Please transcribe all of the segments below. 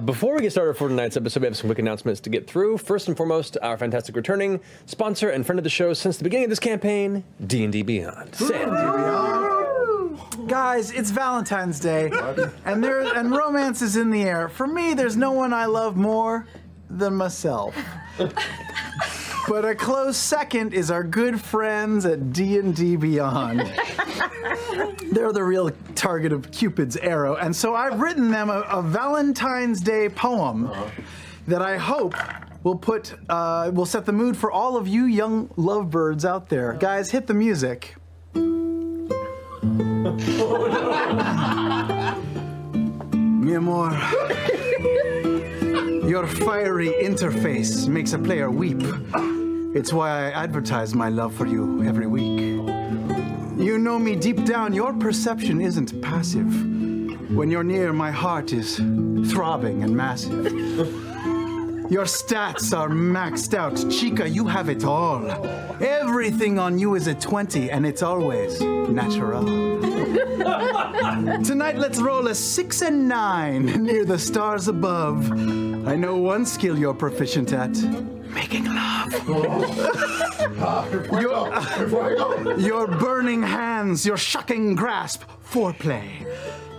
Before we get started for tonight's episode, we have some quick announcements to get through. First and foremost, our fantastic returning sponsor and friend of the show since the beginning of this campaign, D&D Beyond. Sam. Guys, it's Valentine's Day, and romance is in the air. For me, there's no one I love more than myself. But a close second is our good friends at D&D Beyond. They're the real target of Cupid's arrow, and so I've written them a Valentine's Day poem that I hope will set the mood for all of you young lovebirds out there. Guys, hit the music. Mi amor, your fiery interface makes a player weep. It's why I advertise my love for you every week. You know me deep down, your perception isn't passive. When you're near, my heart is throbbing and massive. Your stats are maxed out. Chica, you have it all. Everything on you is a 20, and it's always natural. Tonight, let's roll a 6 and 9 near the stars above. I know one skill you're proficient at. Making love. Your burning hands, your shocking grasp, foreplay.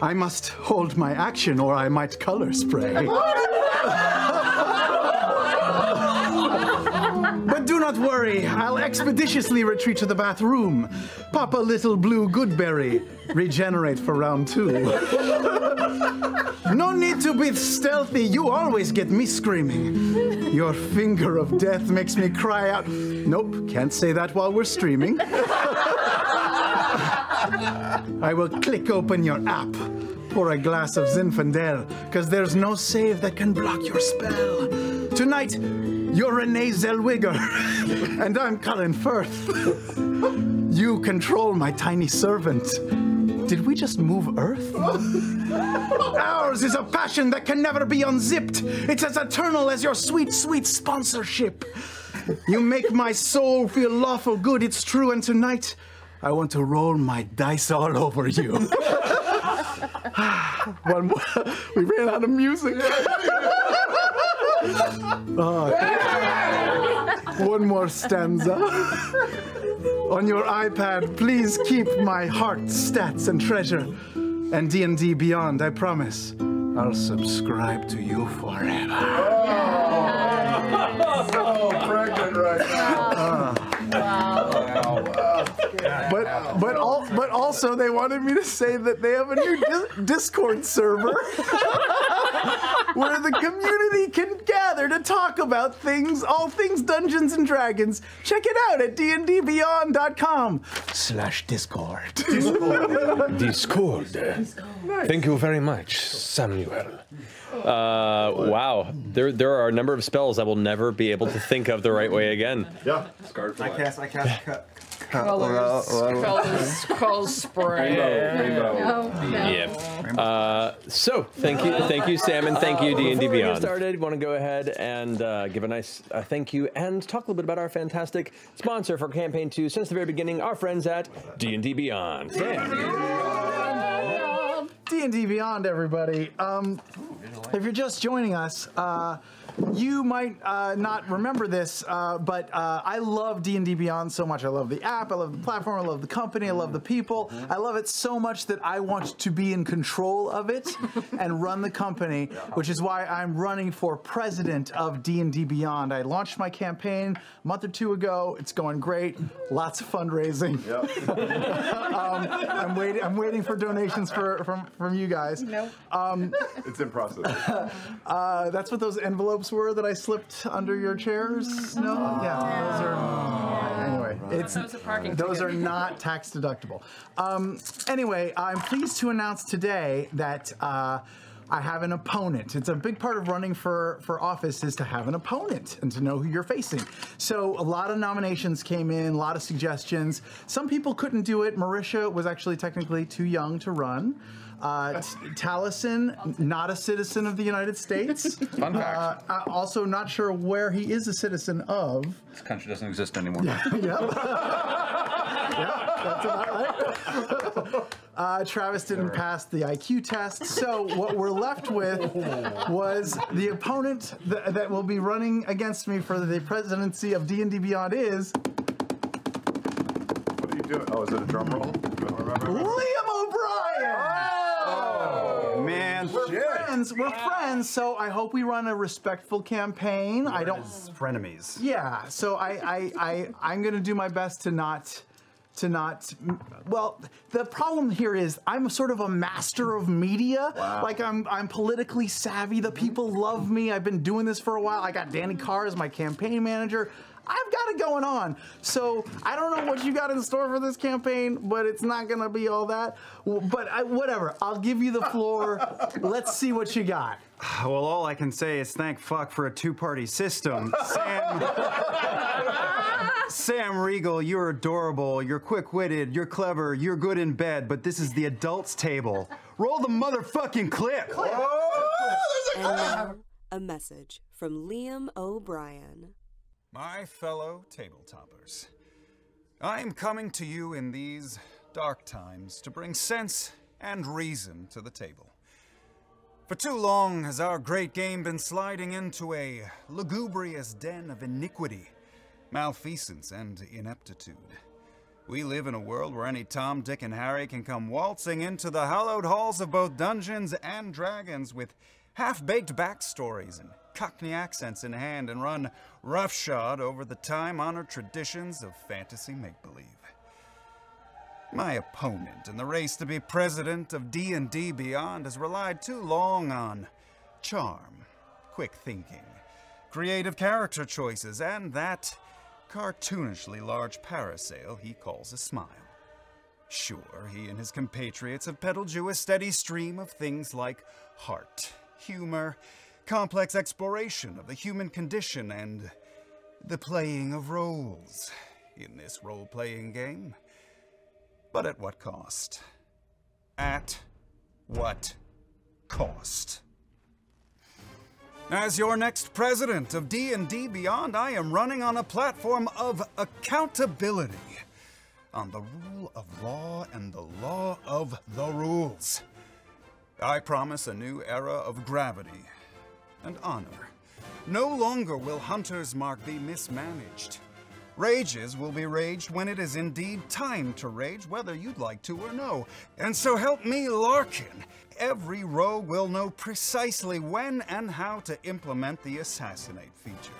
I must hold my action or I might color spray. But do not worry, I'll expeditiously retreat to the bathroom. Pop a little blue goodberry, regenerate for round 2. No need to be stealthy, you always get me screaming. Your finger of death makes me cry out. Nope, can't say that while we're streaming. I will click open your app, pour a glass of Zinfandel, because there's no save that can block your spell. Tonight, you're Renee Zellweger, and I'm Colin Firth. You control my tiny servant. Did we just move Earth? Ours is a passion that can never be unzipped. It's as eternal as your sweet, sweet sponsorship. You make my soul feel lawful good, it's true, and tonight, I want to roll my dice all over you. One more. We ran out of music. One more stanza. On your iPad, please keep my heart, stats, and treasure. And D&D Beyond, I promise, I'll subscribe to you forever. Oh, so pregnant right now. But also they wanted me to say that they have a new Discord server where the community can gather to talk about things, all things Dungeons and Dragons. Check it out at dndbeyond.com/Discord. Discord. Thank you very much, Samuel. Wow, there are a number of spells I will never be able to think of the right way again. Yeah. I cast Colors spray. Rainbow. Yeah. So thank you, Sam, and thank you, D&D Beyond. Before we get started, want to go ahead and give a nice thank you and talk a little bit about our fantastic sponsor for Campaign 2 since the very beginning, our friends at D&D Beyond. Sam. D&D Beyond, everybody. If you're just joining us, you might not remember this, but I love D&D Beyond so much. I love the app, I love the platform, I love the company, I love the people. I love it so much that I want to be in control of it and run the company, which is why I'm running for president of D&D Beyond. I launched my campaign a month or 2 ago. It's going great. Lots of fundraising. I'm waiting for donations from you guys. Nope. It's in process. That's what those envelopes were that I slipped under your chairs? No? Yeah, those are... Anyway, those are not tax deductible. Anyway, I'm pleased to announce today that I have an opponent. It's a big part of running for office is to have an opponent and to know who you're facing. So a lot of nominations came in, a lot of suggestions. Some people couldn't do it. Marisha was actually technically too young to run. Taliesin, not a citizen of the United States. Fun fact. Also not sure where he is a citizen of. This country doesn't exist anymore. Yeah. That's about right. Travis didn't pass the IQ test, so what we're left with was the opponent that will be running against me for the presidency of D&D Beyond is... What are you doing? Oh, is it a drum roll? Liam O'Brien! Oh, man. We're friends, so I hope we run a respectful campaign. I don't... Frenemies. Yeah, so I'm gonna do my best to not, well, the problem here is I'm sort of a master of media. Wow. Like I'm politically savvy. The people love me. I've been doing this for a while. I got Danny Carr as my campaign manager. I've got it going on. So I don't know what you got in store for this campaign, but it's not gonna be all that. But whatever, I'll give you the floor. Let's see what you got. Well, all I can say is thank fuck for a two-party system. Sam Riegel, you're adorable, you're quick-witted, you're clever, you're good in bed, but this is the adults table. Roll the motherfucking clip! And now, a message from Liam O'Brien. My fellow tabletoppers, I'm coming to you in these dark times to bring sense and reason to the table. For too long has our great game been sliding into a lugubrious den of iniquity, malfeasance, and ineptitude. We live in a world where any Tom, Dick, and Harry can come waltzing into the hallowed halls of both Dungeons and Dragons with half-baked backstories and Cockney accents in hand and run roughshod over the time-honored traditions of fantasy make-believe. My opponent in the race to be president of D&D Beyond has relied too long on charm, quick thinking, creative character choices, and that cartoonishly large parasail he calls a smile. Sure, he and his compatriots have peddled you a steady stream of things like heart, humor, complex exploration of the human condition, and the playing of roles in this role-playing game. But at what cost? At what cost? As your next president of D&D Beyond, I am running on a platform of accountability, on the rule of law and the law of the rules. I promise a new era of gravity and honor. No longer will Hunter's Mark be mismanaged. Rages will be raged when it is indeed time to rage, whether you'd like to or no. And so help me, Larkin, every rogue will know precisely when and how to implement the assassinate feature.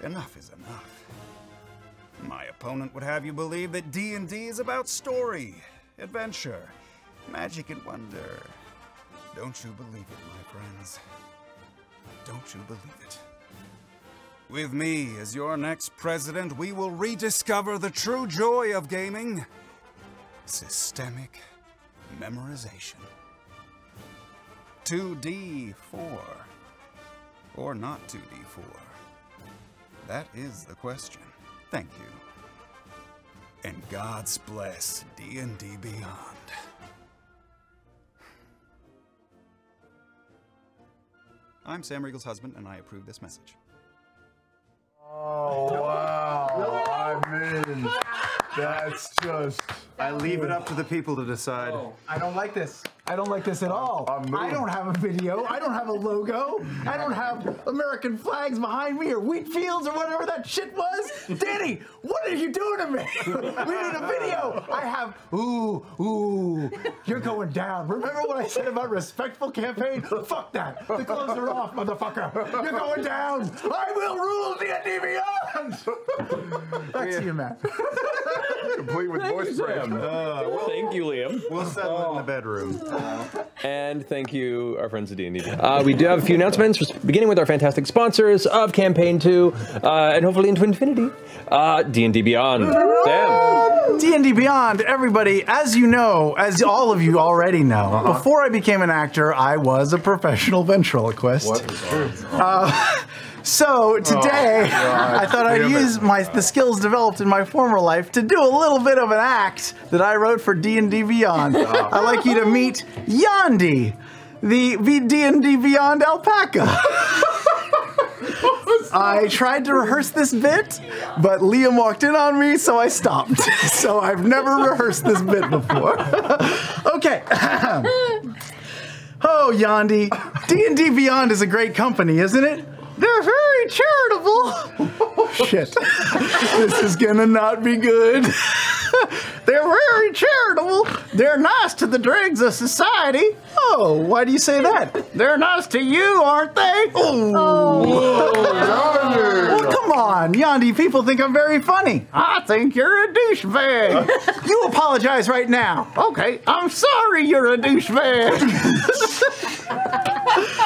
Enough is enough. My opponent would have you believe that D&D is about story, adventure, magic, and wonder. Don't you believe it, my friends? Don't you believe it? With me as your next president, we will rediscover the true joy of gaming: systemic memorization. 2D4. Or not 2D4? That is the question. Thank you. And God's bless D&D Beyond. I'm Sam Riegel's husband, and I approve this message. Oh, wow. I mean, that's just... I leave it up to the people to decide. I don't like this. I don't like this at all. I don't have a video. I don't have a logo. I don't have American flags behind me or wheat fields or whatever that shit was. Danny, what are you doing to me? We need a video. I have, ooh, you're going down. Remember what I said about respectful campaign? Fuck that. The gloves are off, motherfucker. You're going down. I will rule D&D Beyond. Back to you, Matt. Complete with voice break. Thank you, Liam. We'll settle it in the bedroom. And thank you, our friends at D&D. We do have a few announcements, beginning with our fantastic sponsors of Campaign 2, and hopefully into infinity, D&D Beyond. Sam. D&D Beyond, everybody, as you know, as all of you already know, before I became an actor, I was a professional ventriloquist. So today, I thought I'd use the skills developed in my former life to do a little bit of an act that I wrote for D&D Beyond. I'd like you to meet Yandi, the D&D Beyond alpaca. I tried to rehearse this bit, but Liam walked in on me, so I stopped. So I've never rehearsed this bit before. Okay. Oh, Yandi, D&D Beyond is a great company, isn't it? They're very charitable. Shit. This is gonna not be good. They're very charitable. They're nice to the dregs of society. Oh, why do you say that? They're nice to you, aren't they? Oh. Well, come on, Yandi, people think I'm very funny. I think you're a douchebag. You apologize right now. Okay, I'm sorry you're a douchebag.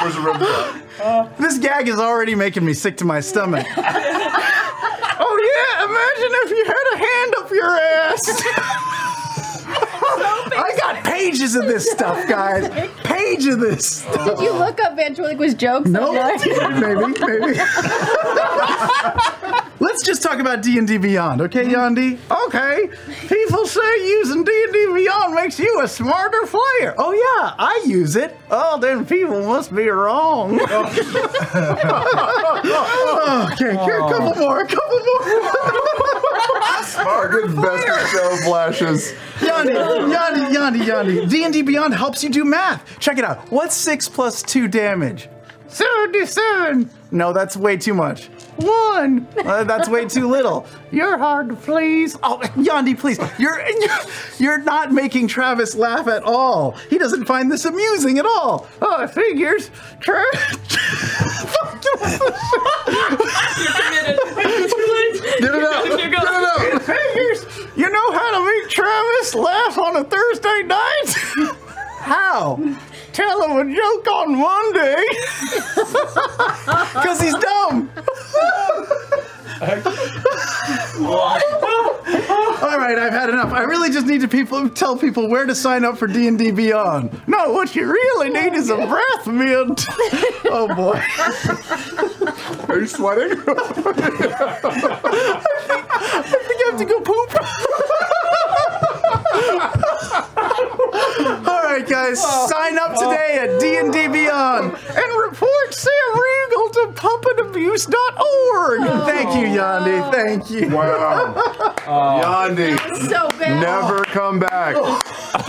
Where's the rim shot? This gag is already making me sick to my stomach. Oh yeah, imagine if you had a hand up your ass. I got pages of this stuff, guys. Page of this stuff. Did you look up ventriloquist jokes? No, maybe. Let's just talk about D&D Beyond, okay, Yandi? Okay. People say using D&D Beyond makes you a smarter player. Oh yeah, I use it. Oh, then people must be wrong. Okay, here, a couple more. Smart, good best of show flashes. Yandi. D&D Beyond helps you do math. Check it out. What's 6 plus 2 damage? 77. No, that's way too much. 1. That's way too little. You're hard to please. Oh, Yandi, please. You're not making Travis laugh at all. He doesn't find this amusing at all. Oh, figures. You're committed. Too late. Get it out. Get it out. Figures. You know how to make Travis laugh on a Thursday night? How? Tell him a joke on Monday. Because he's dumb. All right, I've had enough. I really just need to tell people where to sign up for D&D Beyond. No, what you really need is a breath mint. Oh, boy. Are you sweating? I think I have to go poop. All right, guys, sign up today at D&D Beyond and report Sam Riegel to puppetabuse.org. Thank you, Yandi. Thank you. Wow. Yandi. So bad. Never come back.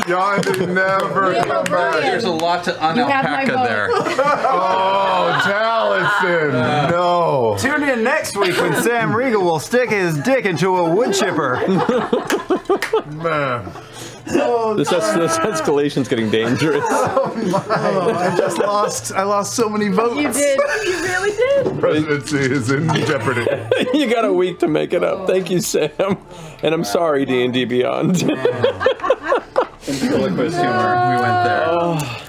Yandi, never come back. There's a lot to unalpaca there. Oh, Taliesin. No. Tune in next week when Sam Riegel will stick his dick into a wood chipper. Man. This escalation's getting dangerous. I lost so many votes. You did. You really did. Presidency is in jeopardy. You got a week to make it up. Thank you, Sam. And I'm sorry, D&D Beyond. Ventriloquist humor. We went there.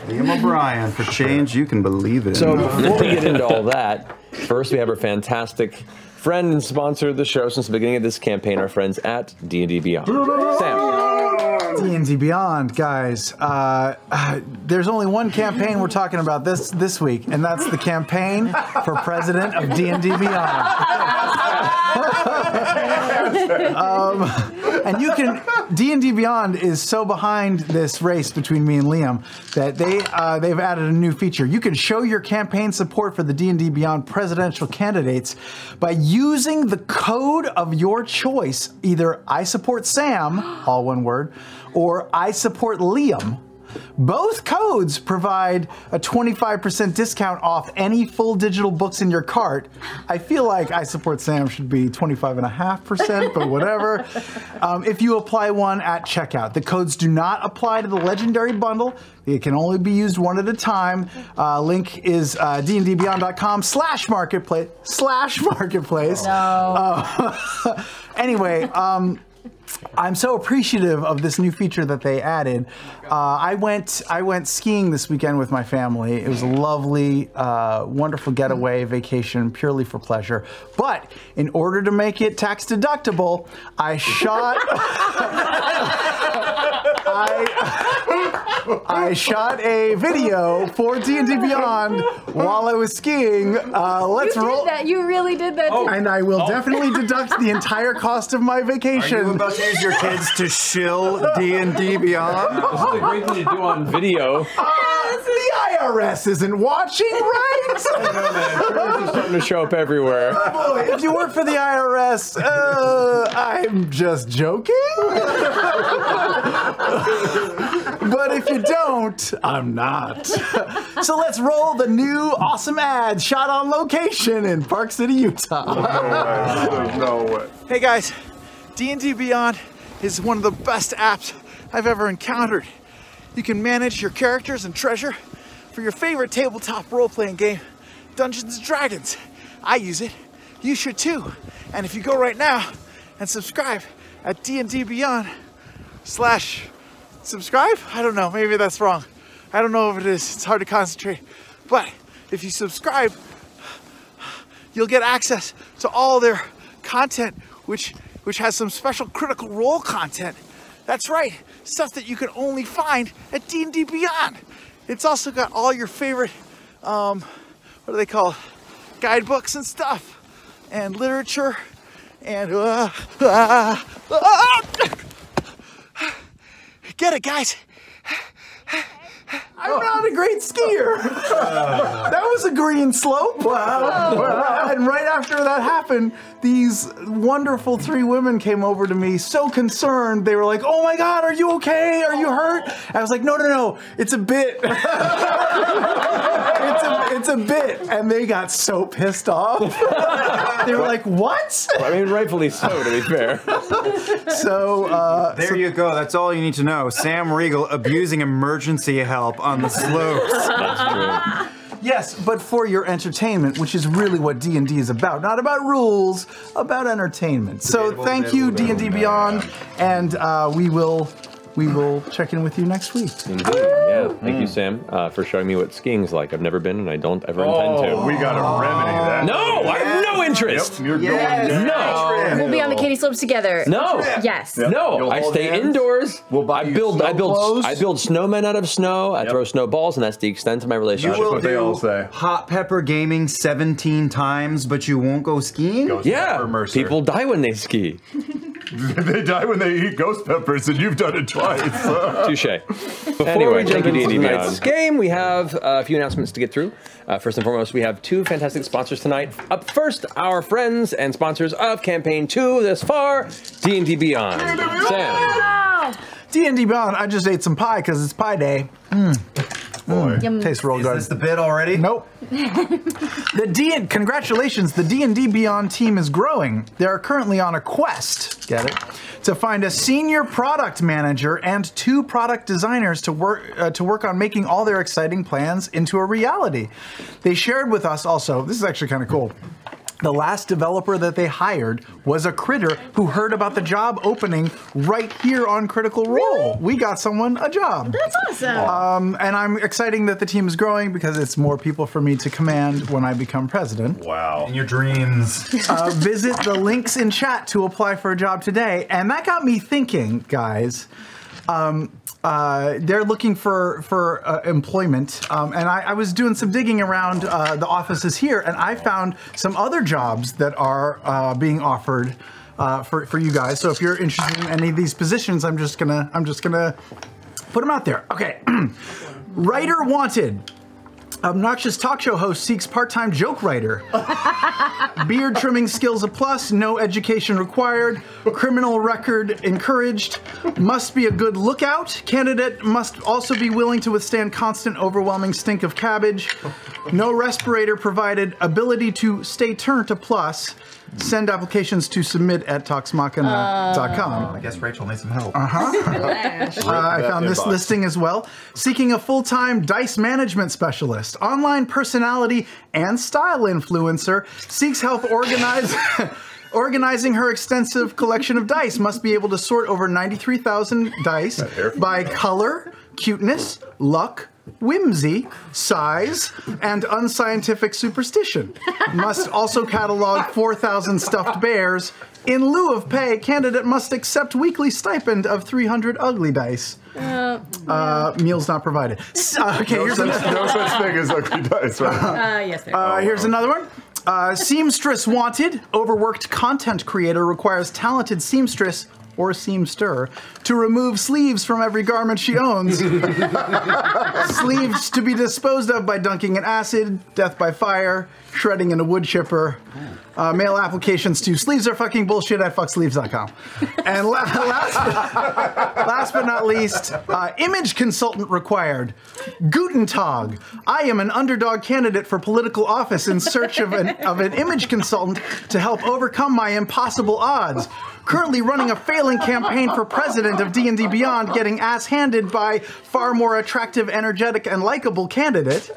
Liam O'Brien, for change you can believe in. So before we get into all that, first we have our fantastic friend and sponsor of the show since the beginning of this campaign, our friends at D&D Beyond. Sam. D&D Beyond, guys. There's only one campaign we're talking about this week, and that's the campaign for president of D&D Beyond. And you can, D&D Beyond is so behind this race between me and Liam that they've added a new feature. You can show your campaign support for the D&D Beyond presidential candidates by using the code of your choice, either I support Sam, all one word, or I support Liam. Both codes provide a 25% discount off any full digital books in your cart. I feel like I support Sam should be 25.5%, but whatever. If you apply one at checkout. The codes do not apply to the Legendary Bundle. It can only be used one at a time. Link is dndbeyond.com/marketplace. No. Anyway, I'm so appreciative of this new feature that they added. I went skiing this weekend with my family. It was a lovely, wonderful getaway vacation, purely for pleasure. But in order to make it tax deductible, I shot I shot a video for D&D Beyond while I was skiing. You really did that. And I will definitely deduct the entire cost of my vacation. teach your kids to shill D&D Beyond? This is a great thing to do on video. The IRS isn't watching, right? I know, man. Turtles are starting to show up everywhere. Oh boy, if you work for the IRS, I'm just joking. But if you don't, I'm not. So let's roll the new awesome ad shot on location in Park City, Utah. No way. Hey guys, D&D Beyond is one of the best apps I've ever encountered. You can manage your characters and treasure for your favorite tabletop role-playing game, Dungeons & Dragons. I use it, you should too. And if you go right now and subscribe at dndbeyond/subscribe, I don't know, maybe that's wrong. I don't know if it is, it's hard to concentrate. But if you subscribe, you'll get access to all their content, which has some special Critical Role content. That's right, stuff that you can only find at D&D Beyond. It's also got all your favorite, what do they call, guidebooks and stuff, and literature, and get it, guys. I'm not a great skier. That was a green slope. Wow. And right after that happened, these wonderful 3 women came over to me so concerned. They were like, oh my God, are you okay? Are you hurt? I was like, no, it's a bit. It's a bit. And they got so pissed off. They were like, what? I mean, rightfully so, to be fair. So, There you go. That's all you need to know. Sam Riegel abusing emergency help on the slopes. That's true. yes, but for your entertainment, which is really what D&D is about. Not about rules, about entertainment. So thank you, D&D Beyond, and we will check in with you next week. Indeed, yeah. Thank you, Sam, for showing me what skiing's like. I've never been, and I don't ever intend to. We gotta remedy that. No, I have no interest. Yep, you're going No. We'll be on the Katy slopes together. No. Yes. No, You'll I hold stay hands. indoors. We'll buy you I snow clothes. build snowmen out of snow. I throw snowballs, and that's the extent of my You relationship. will what they all do say. hot pepper gaming 17 times, but you won't go skiing? Ghost Yeah, pepper Mercer. people die when they ski. They die when they eat ghost peppers, and you've done it twice. Touche. Before we jump into tonight's game, we have a few announcements to get through. First and foremost, we have 2 fantastic sponsors tonight. Up first, our friends and sponsors of Campaign 2 this far, D&D Beyond. Sam. D&D Beyond, I just ate some pie because it's pie day. Boy. Tastes real Is good. this the bit already? Nope. Congratulations, the D&D Beyond team is growing. They are currently on a quest, get it, to find a senior product manager and 2 product designers to work on making all their exciting plans into a reality. They shared with us also, this is actually kind of cool, the last developer that they hired was a critter who heard about the job opening right here on Critical Role. Really? We got someone a job. That's awesome. And I'm exciting that the team is growing because it's more people for me to command when I become president. Wow. In your dreams. Visit the links in chat to apply for a job today. And that got me thinking, guys. They're looking for employment, and I was doing some digging around the offices here, and I found some other jobs that are being offered for you guys. So if you're interested in any of these positions, I'm just gonna put them out there. Okay, writer wanted. Obnoxious talk show host seeks part-time joke writer. Beard trimming skills a plus, no education required. Criminal record encouraged. Must be a good lookout. Candidate must also be willing to withstand constant overwhelming stink of cabbage. No respirator provided. Ability to stay turned a plus. Send applications to submit at toxmachina.com. I guess Rachel needs some help. I found this listing as well. Seeking a full-time dice management specialist, online personality and style influencer, seeks help organizing her extensive collection of dice, must be able to sort over 93,000 dice by color, cuteness, luck, whimsy, size, and unscientific superstition. Must also catalog 4,000 stuffed bears. In lieu of pay, candidate must accept weekly stipend of 300 ugly dice. Meals not provided. Okay, No such thing as ugly dice, right? Yes, there. Here's another one. Seamstress wanted. Overworked content creator requires talented seamstress or seamster to remove sleeves from every garment she owns. Sleeves to be disposed of by dunking in acid, death by fire, shredding in a wood chipper. Mail applications to sleevesarefuckingbullshit@fucksleeves.com. And last but not least, image consultant required. Guten Tag. I am an underdog candidate for political office in search of an image consultant to help overcome my impossible odds. Currently running a failing campaign for president of D&D Beyond, getting ass-handed by far more attractive, energetic, and likable candidate.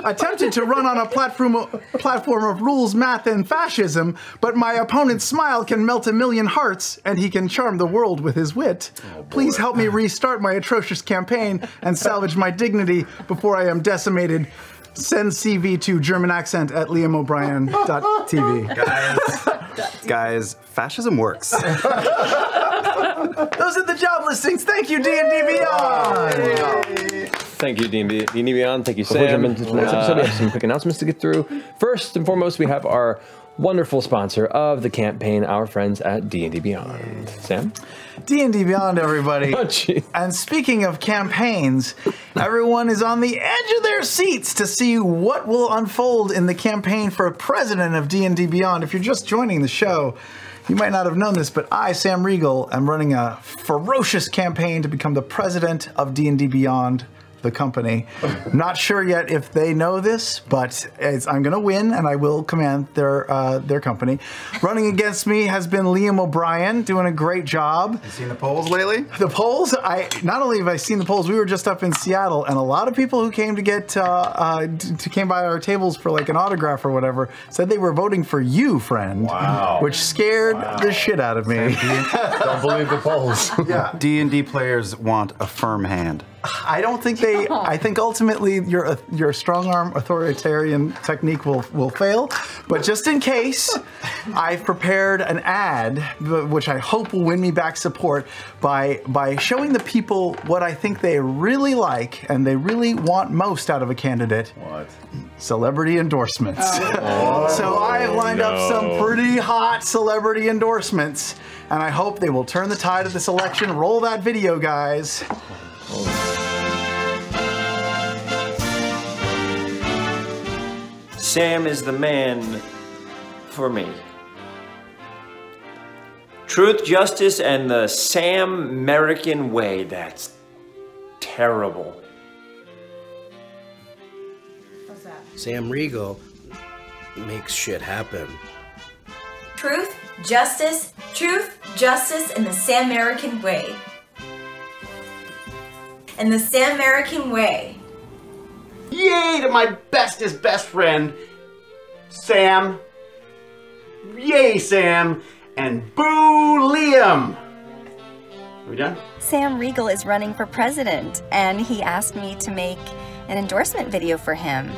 Attempted to run on a platform of rules, math, and fascism, but my opponent's smile can melt a million hearts, and he can charm the world with his wit. Please help me restart my atrocious campaign and salvage my dignity before I am decimated. Send CV to German accent at liamobrien.tv. Guys, fascism works. Those are the job listings. Thank you, D&D Beyond. Thank you, D&D Beyond. Thank you, Sam. Before we jump into tonight's episode, we have some quick announcements to get through. First and foremost, we have our wonderful sponsor of the campaign, our friends at D&D Beyond. Sam? D&D Beyond, everybody. Oh, geez. And speaking of campaigns, everyone is on the edge of their seats to see what will unfold in the campaign for president of D&D Beyond. If you're just joining the show, you might not have known this, but I, Sam Riegel, am running a ferocious campaign to become the president of D&D Beyond, the company. Not sure yet if they know this, but I'm going to win, and I will command their company. Running against me has been Liam O'Brien, doing a great job. You seen the polls lately? The polls, not only have I seen the polls, we were just up in Seattle, and a lot of people who came to came by our tables for like an autograph or whatever said they were voting for you, friend. Wow. Which scared the shit out of me. Don't believe the polls. Yeah. D&D players want a firm hand. I don't think they. I think ultimately your strong arm authoritarian technique will fail. But just in case, I've prepared an ad, which I hope will win me back support by showing the people what I think they really like and they really want most out of a candidate. What? Celebrity endorsements. So I have lined up some pretty hot celebrity endorsements, and I hope they will turn the tide of this election. Roll that video, guys. Sam is the man for me. Truth, justice, and the Sam American way. That's terrible. What's that? Sam Riegel makes shit happen. Truth, justice, and the Sam American way. And the Sam American way. Yay to my bestest best friend, Sam. Yay, Sam. And boo, Liam. Are we done? Sam Riegel is running for president, and he asked me to make an endorsement video for him.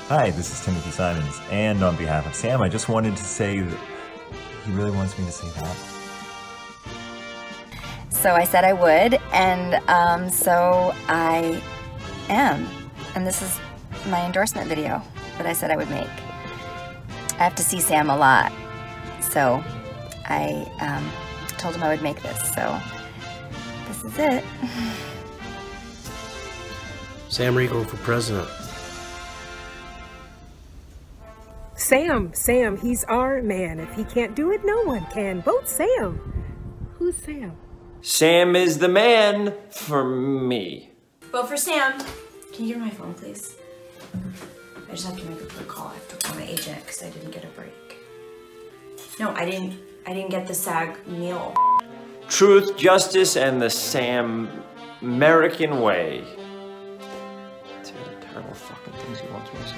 Hi, this is Timothy Simons, and on behalf of Sam, I just wanted to say that he really wants me to say that. So I said I would, and so I am. And this is my endorsement video that I said I would make. I have to see Sam a lot, so I told him I would make this, so this is it. Sam Riegel for president. Sam, he's our man. If he can't do it, no one can. Vote Sam. Who's Sam? Sam is the man for me. Vote for Sam. Can you give me my phone, please? I just have to make a quick call. I have to call my agent because I didn't get a break. No, I didn't get the SAG meal. Truth, justice, and the Sam American way. Terrible fucking things he wants me to say.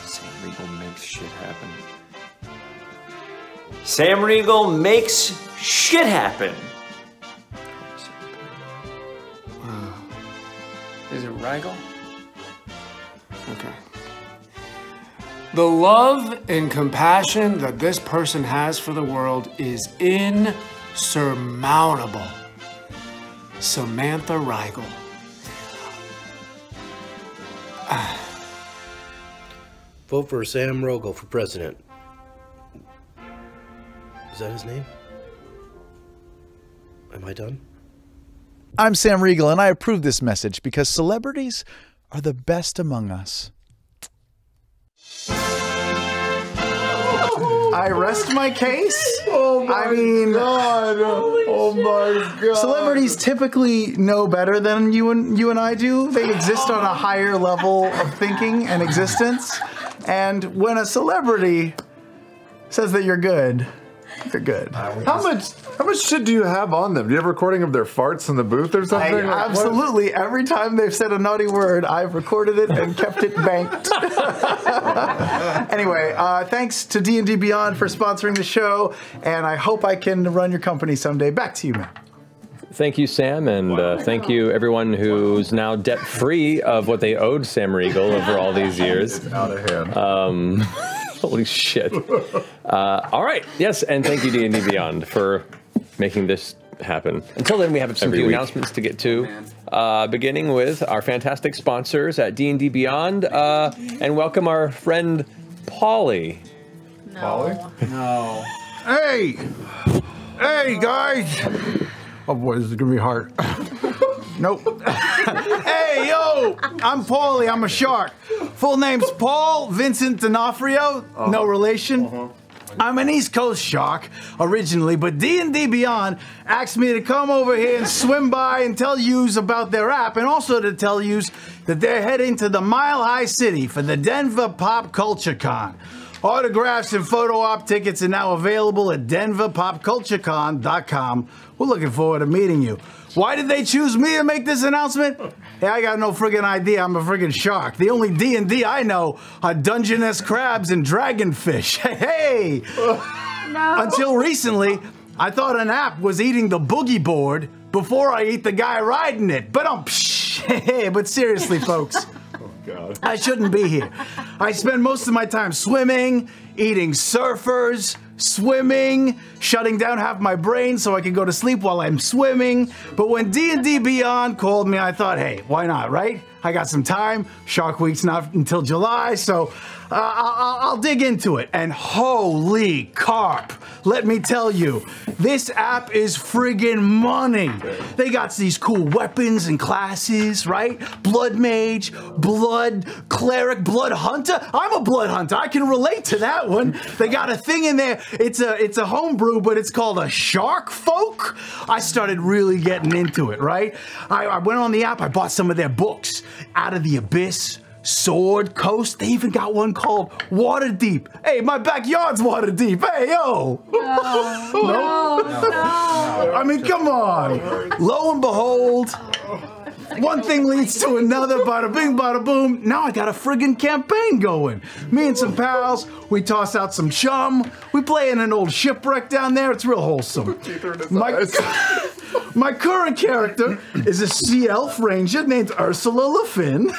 Sam Riegel makes shit happen. Sam Riegel makes shit happen. Is it Riegel? Okay. The love and compassion that this person has for the world is insurmountable. Samantha Riegel. Vote for Sam Riegel for president. Is that his name? Am I done? I'm Sam Riegel, and I approve this message because celebrities are the best among us. I rest my case. Oh my God. Oh my God. Celebrities typically know better than you and I do. They exist on a higher level of thinking and existence. And when a celebrity says that you're good, you're good. How much shit do you have on them? Do you have a recording of their farts in the booth or something? Absolutely. Every time they've said a naughty word, I've recorded it and kept it banked. Anyway, thanks to D&D Beyond for sponsoring the show, and I hope I can run your company someday. Back to you, man. Thank you, Sam, and thank you everyone who's now debt-free of what they owed Sam Riegel over all these years. It's out of hand. Holy shit. All right, yes, and thank you, D&D Beyond, for making this happen. Until then, we have some few announcements to get to, beginning with our fantastic sponsors at D&D Beyond, and welcome our friend, Paulie. No. Paulie? No. Hey! Hey, guys! Oh boy, this is gonna be hard. Nope. Hey, yo! I'm Paulie, I'm a shark. Full name's Paul Vincent D'Onofrio, no relation. I'm an East Coast shark originally, but D&D Beyond asked me to come over here and swim by and tell yous about their app, and also to tell yous that they're heading to the Mile High City for the Denver Pop Culture Con. Autographs and photo op tickets are now available at denverpopculturecon.com. We're looking forward to meeting you. Why did they choose me to make this announcement? Hey, I got no friggin' idea. I'm a friggin' shark. The only D&D I know are Dungeness crabs and dragonfish. Hey! No. Until recently, I thought an app was eating the boogie board before I eat the guy riding it. But but seriously, folks. God. I shouldn't be here. I spend most of my time swimming, eating surfers, swimming, shutting down half my brain so I can go to sleep while I'm swimming. But when D&D Beyond called me, I thought, hey, why not, right? I got some time. Shark Week's not until July, so I'll dig into it. And holy carp, let me tell you, this app is friggin' money. They got these cool weapons and classes, right? Blood mage, blood cleric, blood hunter. I'm a blood hunter. I can relate to that one. They got a thing in there. It's a homebrew, but it's called a shark folk. I started really getting into it, right? I went on the app. I bought some of their books. Out of the Abyss, Sword Coast. They even got one called Waterdeep. Hey, my backyard's Waterdeep. Hey, yo. No. I mean, come on. Lo and behold, one thing leads to another. Bada bing, bada boom. Now I got a friggin' campaign going. Me and some pals, we toss out some chum. We play in an old shipwreck down there. It's real wholesome. My current character is a sea elf ranger named Ursula Le Fin.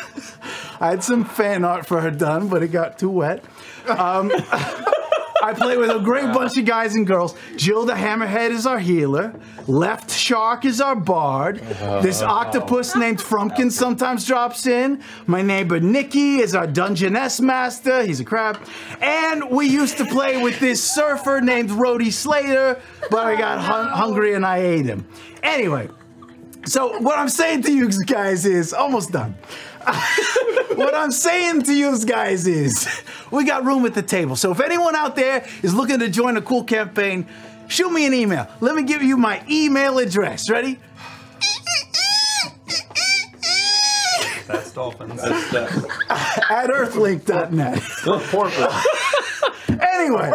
I had some fan art for her done, but it got too wet. I play with a great bunch of guys and girls. Jill the Hammerhead is our healer. Left Shark is our bard. This octopus named Frumpkin sometimes drops in. My neighbor Nicky is our Dungeness master. He's a crab. And we used to play with this surfer named Rhodey Slater, but I got hungry and I ate him. Anyway, so what I'm saying to you guys is, almost done. What I'm saying to you guys is, we got room at the table. So if anyone out there is looking to join a cool campaign, shoot me an email. Let me give you my email address. Ready? That's dolphins. At earthlink.net. Anyway.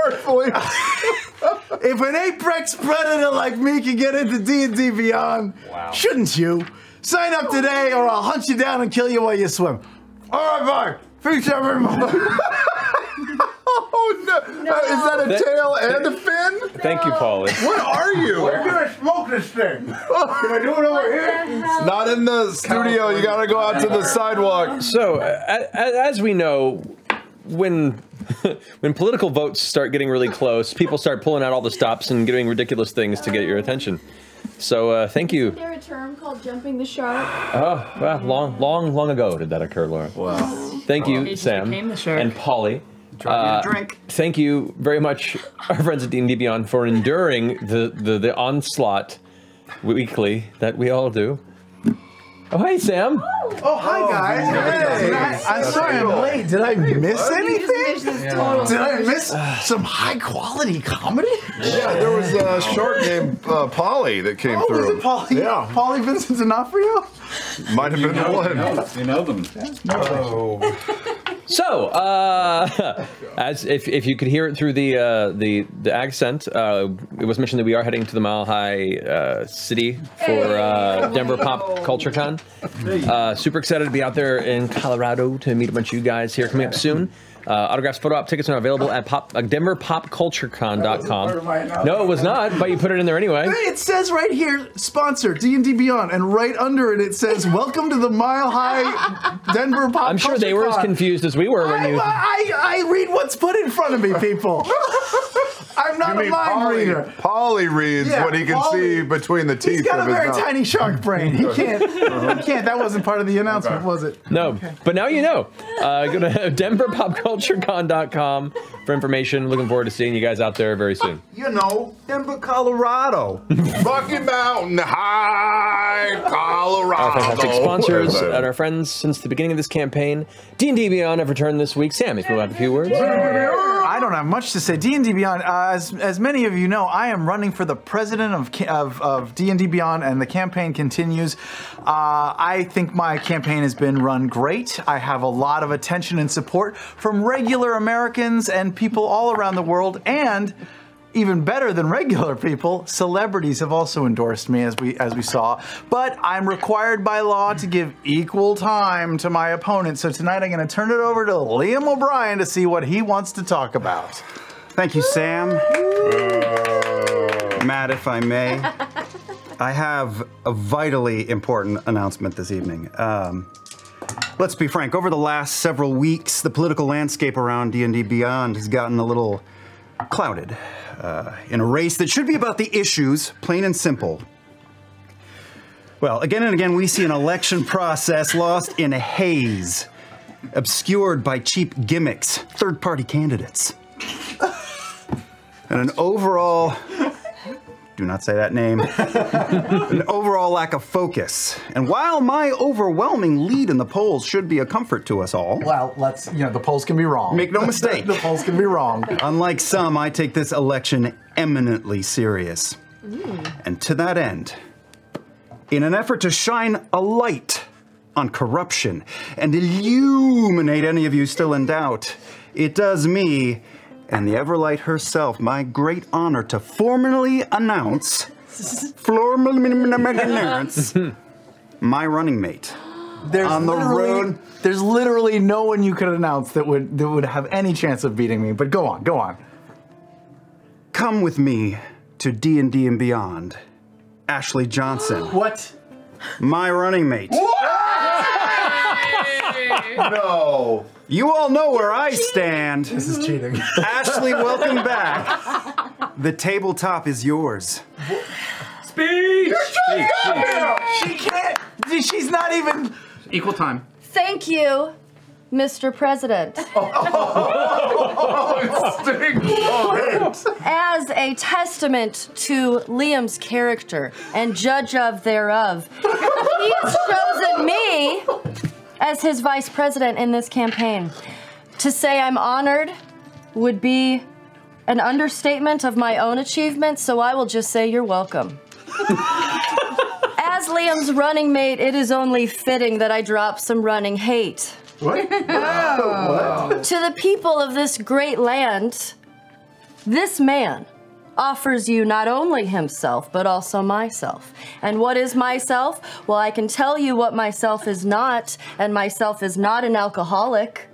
If an apex predator like me can get into D&D Beyond, shouldn't you? Sign up today or I'll hunt you down and kill you while you swim. All right, bye. Peace, everyone. Oh, no. Is that a tail and a fin? Thank you, Paulie. What are you? We're going to smoke this thing. Can I do it over here? Not in the studio. You got to go out to the sidewalk. So, as we know, when political votes start getting really close, people start pulling out all the stops and doing ridiculous things to get your attention. So thank you. Is there a term called jumping the shark? Oh, well, long ago did that occur, Laura. Wow. Thank you, Sam, and Paulie. Thank you very much, our friends at D&D Beyond, for enduring the onslaught weekly that we all do. Oh, hey, Sam. Oh, hi, guys. Hey. I'm sorry I'm late. Did I miss anything? Did I miss some high-quality comedy? Yeah, there was a short named Polly that came through. Was it Polly? Yeah. Polly Vincent D'Onofrio? Might have been the one. You know them. Oh. So, as if you could hear it through the accent, it was mentioned that we are heading to the Mile High City for Denver Pop Culture Con. Super excited to be out there in Colorado to meet a bunch of you guys here coming up soon. Autographs, photo op tickets are available at DenverPopCultureCon.com. No, it was not, but you put it in there anyway. It says right here, sponsor, D&D Beyond, and right under it, it says, welcome to the Mile High Denver Pop Culture Con. I'm sure they were as confused as we were when you... I read what's put in front of me, people. I'm not a mind reader. Polly reads what he can see between the teeth. He's got of a his very mouth. tiny shark brain. He can't. He can't. That wasn't part of the announcement, was it? No, but now you know. Go to DenverPopCultureCon.com for information. Looking forward to seeing you guys out there very soon. You know, Denver, Colorado. Rocky Mountain High, Colorado. Our fantastic sponsors and our friends since the beginning of this campaign. D&D Beyond have returned this week. Sam, if you'll have a few words. I don't have much to say. D&D Beyond, as many of you know, I am running for the president of D&D Beyond, and the campaign continues. I think my campaign has been run great. I have a lot of attention and support from regular Americans and people all around the world, and even better than regular people, celebrities have also endorsed me, as we saw. But I'm required by law to give equal time to my opponent. So tonight I'm going to turn it over to Liam O'Brien to see what he wants to talk about. Thank you, Sam. Matt, if I may, I have a vitally important announcement this evening. Let's be frank, over the last several weeks, the political landscape around D&D Beyond has gotten a little clouded. In a race that should be about the issues, plain and simple. Well, again and again, we see an election process lost in a haze, obscured by cheap gimmicks, third-party candidates, and an overall, do not say that name, an overall lack of focus. And while my overwhelming lead in the polls should be a comfort to us all, well, the polls can be wrong. Make no mistake. The polls can be wrong. Unlike some, I take this election eminently serious. And to that end, in an effort to shine a light on corruption and illuminate any of you still in doubt, it does me and the Everlight herself my great honor to formally announce my running mate on the road. There's literally no one you could announce that would have any chance of beating me, but go on, go on. Come with me to D&D and Beyond. Ashley Johnson. What? My running mate. No. You all know where I stand. This is cheating. Ashley, welcome back. The tabletop is yours. Speech! She can't. She's not even. Equal time. Thank you, Mr. President. As a testament to Liam's character and judge of thereof, he has chosen me as his vice president in this campaign. To say I'm honored would be an understatement of my own achievement, so I will just say you're welcome. As Liam's running mate, it is only fitting that I drop some running hate. What? What? To the people of this great land, this man offers you not only himself, but also myself. And what is myself? Well, I can tell you what myself is not, and myself is not an alcoholic.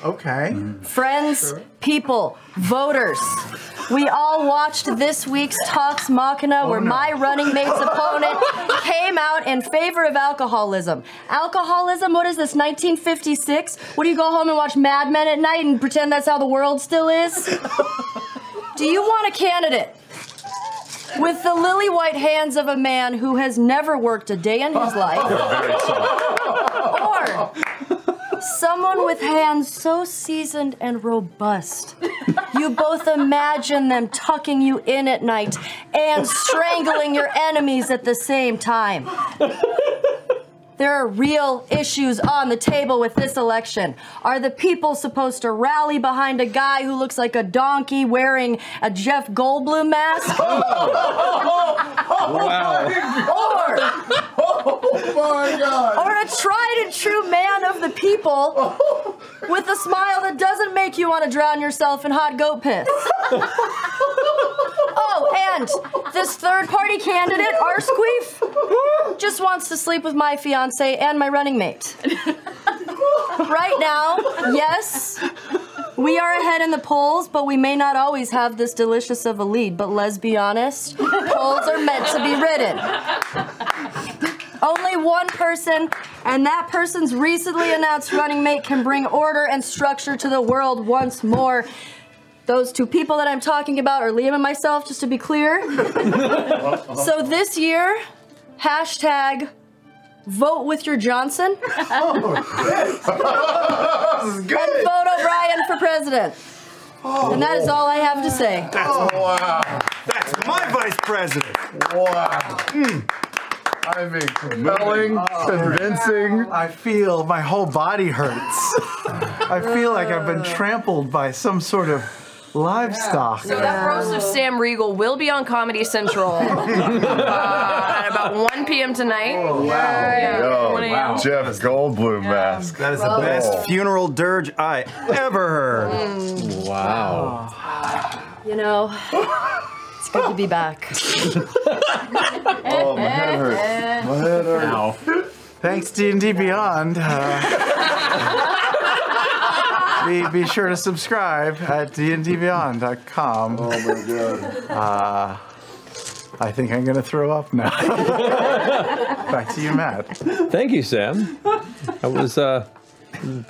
Okay. Friends, people, voters, we all watched this week's Talks Machina where my running mate's opponent came out in favor of alcoholism. Alcoholism, what is this, 1956? What, do you go home and watch Mad Men at night and pretend that's how the world still is? Do you want a candidate with the lily white hands of a man who has never worked a day in his life? Or Someone with hands so seasoned and robust. You both imagine them tucking you in at night and strangling your enemies at the same time. There are real issues on the table with this election. Are the people supposed to rally behind a guy who looks like a donkey wearing a Jeff Goldblum mask? Wow. Oh my God. Or a tried and true man of the people with a smile that doesn't make you want to drown yourself in hot goat piss? Oh, and this third-party candidate, our Squeef, just wants to sleep with my fiance and my running mate. Right now, yes, we are ahead in the polls, but we may not always have this delicious of a lead. But let's be honest, polls are meant to be ridden. Only one person, and that person's recently announced running mate, can bring order and structure to the world once more. Those two people that I'm talking about are Liam and myself, just to be clear. So this year, hashtag vote with your Johnson. And vote O'Brien for president. And that is all I have to say. Wow. That's my vice president. Wow. I mean, compelling, convincing. I feel my whole body hurts. I feel like I've been trampled by some sort of livestock. So that roast of Sam Riegel will be on Comedy Central at about 1 p.m. tonight. Oh, wow. Wow. Jeff Goldblum mask. That is the best funeral dirge I ever heard. Wow. You know, it's good to be back. Oh, my head hurts. My head hurts. Ow. Thanks, D&D Beyond. Be sure to subscribe at dndbeyond.com. Oh my God. I think I'm gonna throw up now. Back to you, Matt. Thank you, Sam. That was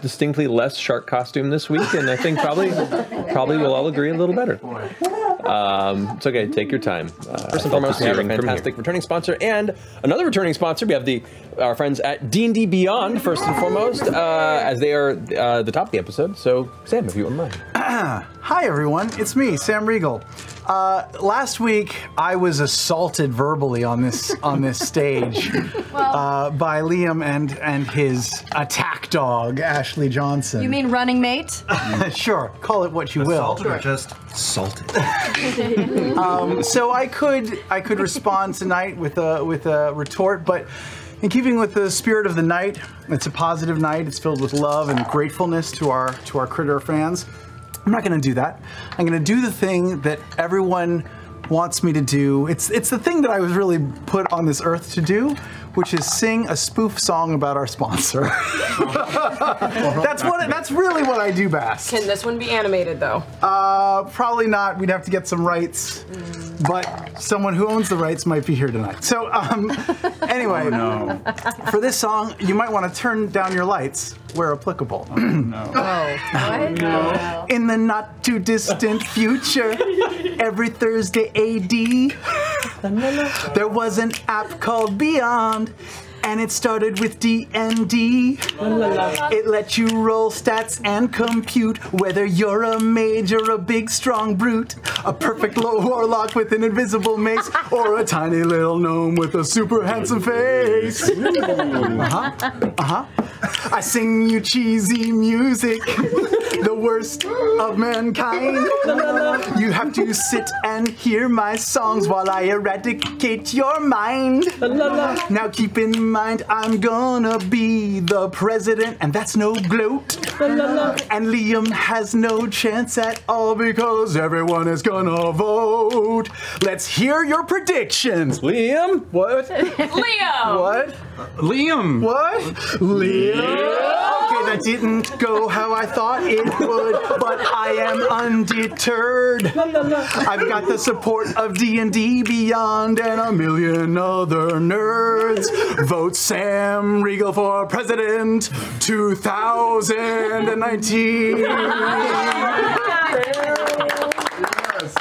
distinctly less shark costume this week, and I think probably we'll all agree a little better. It's okay, take your time. First and foremost, we have a fantastic returning sponsor and another returning sponsor. We have our friends at D&D Beyond, first and foremost, as they are the top of the episode. So, Sam, if you wouldn't mind. Hi, everyone. It's me, Sam Riegel. Last week, I was assaulted verbally on this stage by Liam and his attack dog, Ashley Johnson. You mean running mate? Sure, call it what you will. Assaulted or just salted? So I could respond tonight with a retort, but in keeping with the spirit of the night, it's a positive night. It's filled with love and gratefulness to our Critter fans. I'm not going to do that. I'm going to do the thing that everyone wants me to do. It's the thing that I was really put on this earth to do, which is sing a spoof song about our sponsor. That's really what I do best. Can this one be animated though? Probably not. We'd have to get some rights, but someone who owns the rights might be here tonight. So anyway, for this song, you might want to turn down your lights where applicable. No. In the not too distant future, every Thursday AD, there was an app called Beyond, and it started with D&D. It lets you roll stats and compute whether you're a mage or a big strong brute, a perfect warlock with an invisible mace, or a tiny little gnome with a super handsome face. I sing you cheesy music, the worst of mankind. You have to sit and hear my songs while I eradicate your mind. Now keep in mind, I'm gonna be the president, and that's no gloat. And Liam has no chance at all because everyone is gonna vote. Let's hear your predictions. Liam? What? Liam! What? Liam! What? Liam? Okay, that didn't go how I thought it would, but I am undeterred. I've got the support of D&D Beyond and a million other nerds. Vote Sam Riegel for president 2019. Yes.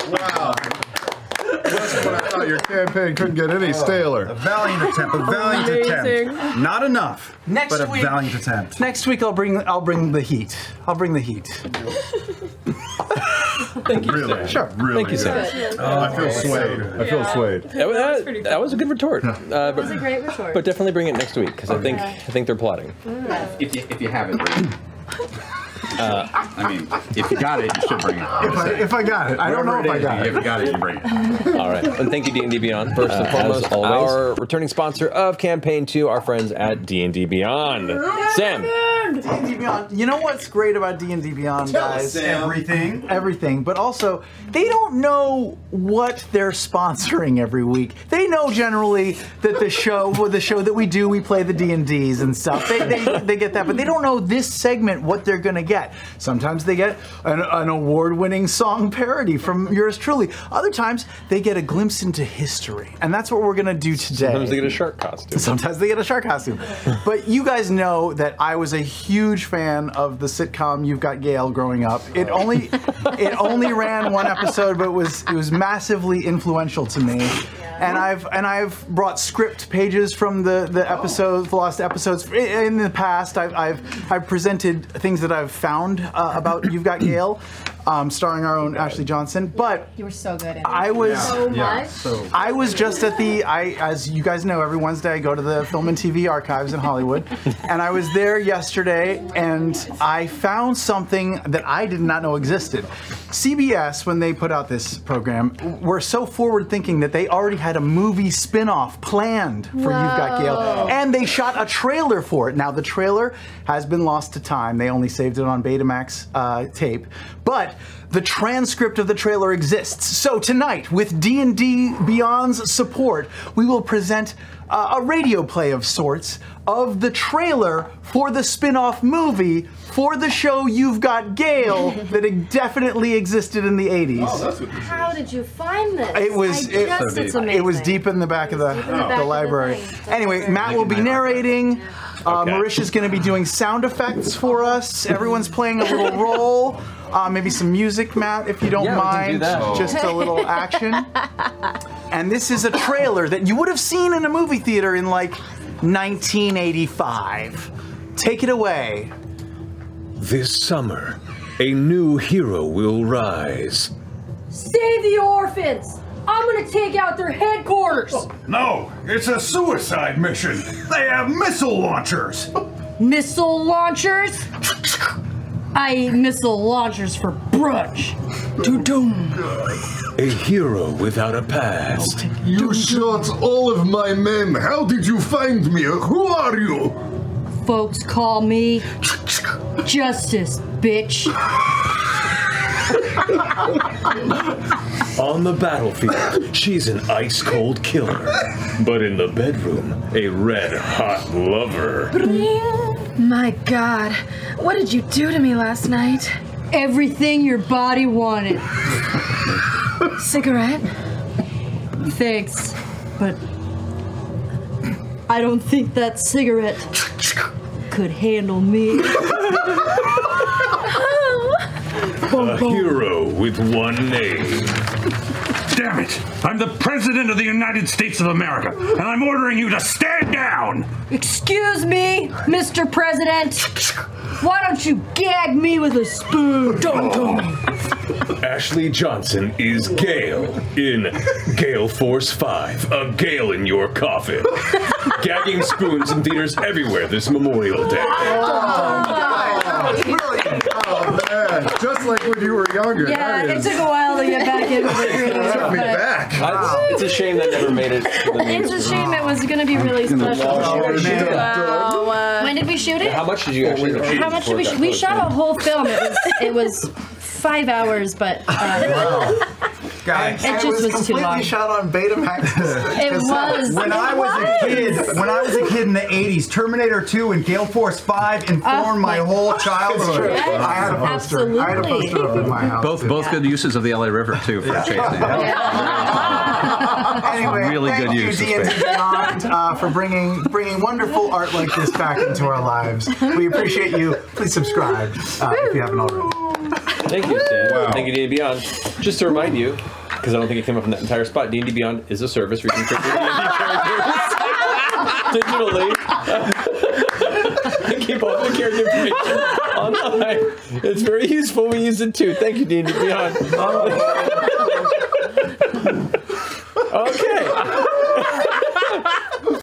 Wow. That's what I thought thought your campaign couldn't get any staler. A valiant attempt. A valiant attempt. Not enough. Next but week, a valiant attempt. Next week I'll bring the heat. I'll bring the heat. Thank you, Really? Sam. Sure. Really? Thank you, Sam. Oh, I feel swayed. I feel swayed. That was a good retort. That was a great retort. But definitely bring it next week because I think they're plotting. If you have it, bring it. I mean, if you got it, you should bring it. If I got it. I don't know if I got it. If you got it, you bring it. All right. And thank you, D&D Beyond. First and foremost, our returning sponsor of Campaign 2, our friends at D&D Beyond. Sam. D&D Beyond. You know what's great about D&D Beyond, guys? Everything. Everything. But also, they don't know what they're sponsoring every week. They know generally that the show that we do, we play the D&Ds and stuff. They get that, but they don't know this segment, what they're going to get. Sometimes they get an award-winning song parody from yours truly. Other times, they get a glimpse into history. And that's what we're going to do today. Sometimes they get a shark costume. Sometimes they get a shark costume. But you guys know that I was a huge fan of the sitcom You've Got Gale growing up. It only ran one episode, but it was massively influential to me. And I've brought script pages from the lost episodes in the past. I've presented things that I've found about You've Got Gale, starring our own Ashley Johnson. But you were so good at it. I was so much. I was just at as you guys know, every Wednesday I go to the Film and TV Archives in Hollywood, and I was there yesterday, and I found something that I did not know existed. CBS, when they put out this program, were so forward-thinking that they already had a movie spin-off planned for You've Got Gale, and they shot a trailer for it. Now, the trailer has been lost to time. They only saved it on Betamax tape, but the transcript of the trailer exists. So tonight, with D&D Beyond's support, we will present a radio play of sorts of the trailer for the spin-off movie for the show You've Got Gale that definitely existed in the 80s. Oh, that's what this How did you find this? It's amazing. It was deep in the back of the library. Anyway, Matt will be narrating. Marisha's going to be doing sound effects for us. Everyone's playing a little role. Maybe some music, Matt, if you don't mind. Just a little action. And this is a trailer that you would have seen in a movie theater in like 1985. Take it away. This summer, a new hero will rise. Save the orphans! I'm gonna take out their headquarters! No, it's a suicide mission. They have missile launchers. Missile launchers? I eat missile launchers for brunch. Doo-doom. A hero without a past. You shot all of my men. How did you find me? Who are you? Folks call me Justice, bitch. On the battlefield, she's an ice-cold killer. But in the bedroom, a red-hot lover. My God, what did you do to me last night? Everything your body wanted. Cigarette? Thanks, but I don't think that cigarette could handle me. A hero with one name. Damn it! I'm the President of the United States of America, and I'm ordering you to stand down! Excuse me, Mr. President. Why don't you gag me with a spoon? Ashley Johnson is Gale in Gale Force 5, a Gale in your coffin. Gagging spoons in theaters everywhere this Memorial Day. Oh man, just like when you were younger. Yeah, it took a while to get back into it. Be back. It's a shame that never made it. It's a shame it was going to be really special. When did we shoot it? How much did you actually shoot? How much did we shoot? We shot a whole film. It was 5 hours, but Guys, it just was too long. Shot on Betamax. It was. When I was a kid in the 80s, Terminator 2 and Gale Force 5 informed my whole childhood. Yes, I had a poster. I had a poster of it in my house. Both good uses of the LA River too for chasing. Anyway, really thank good you, use of D&D space. Beyond, for bringing wonderful art like this back into our lives. We appreciate you. Please subscribe if you haven't already. Thank you, Sam. Thank you, D&D Beyond. Just to remind you, because I don't think it came up in that entire spot. D&D Beyond is a service where you can create your D&D characters digitally. And keep all the character information online. It's very useful. We use it too. Thank you, D&D Beyond. Okay.